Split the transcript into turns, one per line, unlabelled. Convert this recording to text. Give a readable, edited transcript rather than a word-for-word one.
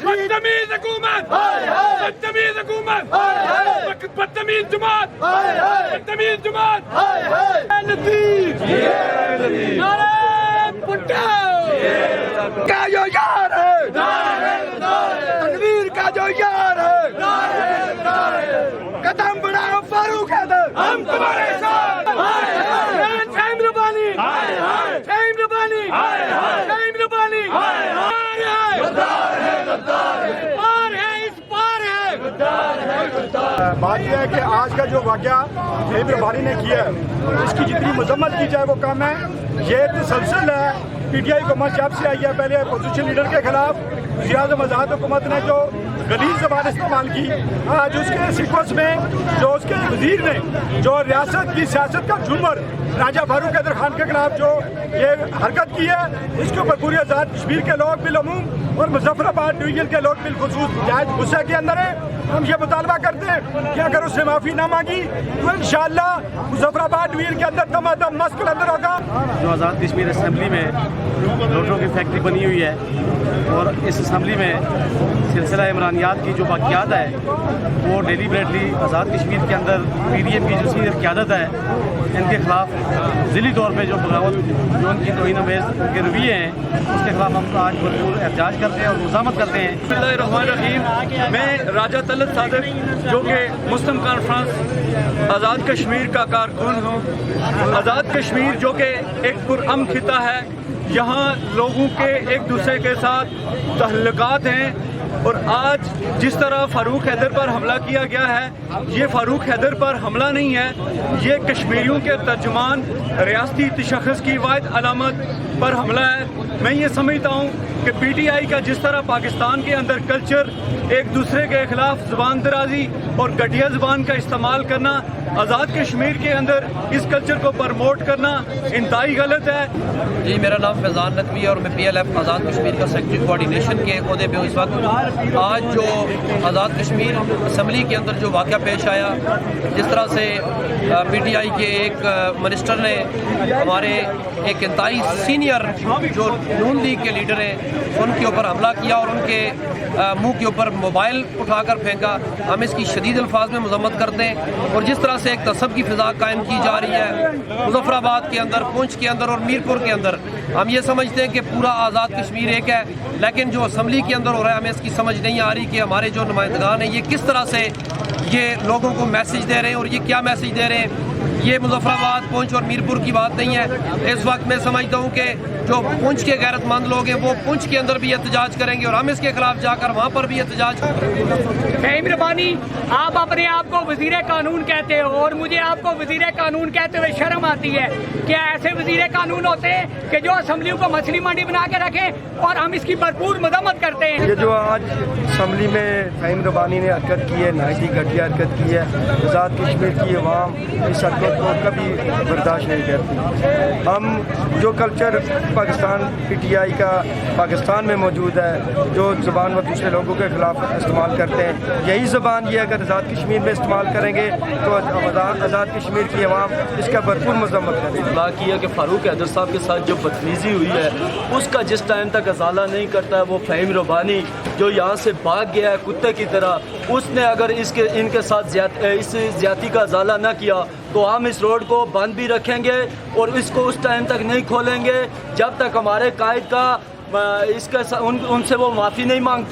بدتمیز حکومت، بدتمیز حکومت، بدتمیز جماعت، بدتمیز جماعت، لطیف نعرہ پٹاؤ کا جو یار ہے، تنویر کا جو یار ہے، قدم بڑھاؤ فاروق حیدر، ہم تمہارے ساتھ، شاہین ربانی، شاہین ربانی، شاہین ربانی،
بات یہ ہے کہ آج کا جو واقعہ شاہین ربانی نے کیا ہے اس کی جتنی مذمت کی جائے وہ کم ہے. یہ تسلسل ہے. پی ٹی آئی حکومت جب سے آئی ہے پہلے اپوزیشن لیڈر کے خلاف وزیر اعظم آزاد حکومت نے جو غلیظ زبان استعمال کی، آج اس کے سیکوینس میں جو اس کے وزیر نے جو ریاست کی سیاست کا جھومر راجہ فاروق حیدر خان کے خلاف جو یہ حرکت کی ہے، اس کے اوپر پوری آزاد کشمیر کے لوگ بالعموم اور مظفر آباد ڈویژن کے لوگ بالخصوص نہایت غصے کے اندر ہیں. ہم یہ مطالبہ کرتے ہیں کہ اگر اس نے معافی نہ مانگی تو انشاءاللہ مظفر آباد ڈویژن کے اندر دم مسکل اندر ہوگا.
جو آزاد کشمیر اسمبلی میں لوٹوں کی فیکٹری بنی ہوئی ہے اور اس اسمبلی میں سلسلہ عمرانیات کی جو واقعات ہے وہ ڈیلیبریٹلی آزاد کشمیر کے اندر پی ڈی ایم کی جو سینئر قیادت ہے ان کے خلاف ذیلی طور پہ جو بغاوت جو ان کی توہین آمیز ان کے رویے ہیں اس کے خلاف ہم آج بھرپور احتجاج کرتے ہیں اور مزاحمت کرتے ہیں.
بسم اللہ الرحمن الرحیم. میں راجہ طلعت صادق جو کہ مسلم کانفرنس آزاد کشمیر کا کارکن ہوں. آزاد کشمیر جو کہ ایک پرامن خطہ ہے، یہاں لوگوں کے ایک دوسرے کے ساتھ تعلقات ہیں، اور آج جس طرح فاروق حیدر پر حملہ کیا گیا ہے یہ فاروق حیدر پر حملہ نہیں ہے، یہ کشمیریوں کے ترجمان ریاستی تشخص کی واحد علامت پر حملہ ہے. میں یہ سمجھتا ہوں کہ پی ٹی آئی کا جس طرح پاکستان کے اندر کلچر ایک دوسرے کے خلاف زبان درازی اور گھٹیا زبان کا استعمال کرنا، آزاد کشمیر کے اندر اس کلچر کو پرموٹ کرنا انتہائی غلط ہے.
جی میرا نام فیضان نقوی اور میں P L F Azad Kashmir کا سیکرٹری کوآرڈینیشن کے عہدے پہ ہوں اس وقت. آج جو آزاد کشمیر اسمبلی کے اندر جو واقعہ پیش آیا، جس طرح سے پی ٹی آئی کے ایک منسٹر نے ہمارے ایک انتہائی سینئر جو نون لیگ کے لیڈر ہیں ان کے اوپر حملہ کیا اور ان کے منہ کے اوپر موبائل اٹھا کر پھینکا، ہم اس کی شدید الفاظ میں مذمت کرتے ہیں. اور جس طرح سے ایک تعصب کی فضا قائم کی جا رہی ہے مظفر آباد کے اندر، پونچھ کے اندر اور میرپور کے اندر، ہم یہ سمجھتے ہیں کہ پورا آزاد کشمیر ایک ہے، لیکن جو اسمبلی کے اندر ہو رہا ہے ہمیں اس کی سمجھ نہیں آ رہی کہ ہمارے جو نمائندگان ہیں یہ کس طرح سے یہ لوگوں کو میسج دے رہے ہیں. اور یہ کیا میسج دے رہے ہیں؟ یہ مظفر آباد، پونچھ اور میرپور کی بات نہیں ہے. اس وقت میں سمجھتا ہوں کہ جو پونچھ کے غیرت مند لوگ ہیں وہ پونچھ کے اندر بھی احتجاج کریں گے اور ہم اس کے خلاف جا کر وہاں پر بھی احتجاج کریں گے.
شاہین ربانی، آپ اپنے آپ کو وزیر قانون کہتے ہو اور مجھے آپ کو وزیر قانون کہتے ہوئے شرم آتی ہے. کیا ایسے وزیر قانون ہوتے ہیں کہ جو اسمبلیوں کو مچھلی منڈی بنا کے رکھیں؟ اور ہم اس کی بھرپور مذمت کرتے ہیں.
یہ جو آج اسمبلی میں شاہین ربانی نے حرکت کی ہے، نہایت ہی گھٹیا حرکت کی ہے. آزاد کشمیر کی عوام اس حرکت کو کبھی برداشت نہیں کرتی. ہم جو culture Pakistan P T I کا پاکستان میں موجود ہے، جو زبان وہ دوسرے لوگوں کے خلاف استعمال کرتے ہیں، یہی زبان یہ اگر آزاد کشمیر میں استعمال کریں گے تو آزاد کشمیر کی عوام اس کا بھرپور مذمت کرے گی.
اطلاع کیا کہ فاروق حیدر صاحب کے ساتھ جو بدتمیزی ہوئی ہے اس کا جس ٹائم تک ازالہ نہیں کرتا ہے وہ شاہین ربانی جو یہاں سے بھاگ گیا ہے کتے کی طرح، اس نے اگر ان کے ساتھ اس زیادتی کا ازالہ نہ کیا تو ہم اس روڈ کو بند بھی رکھیں گے اور اس کو اس ٹائم تک نہیں کھولیں گے جب تک ہمارے قائد کا ان سے وہ معافی نہیں مانگتے.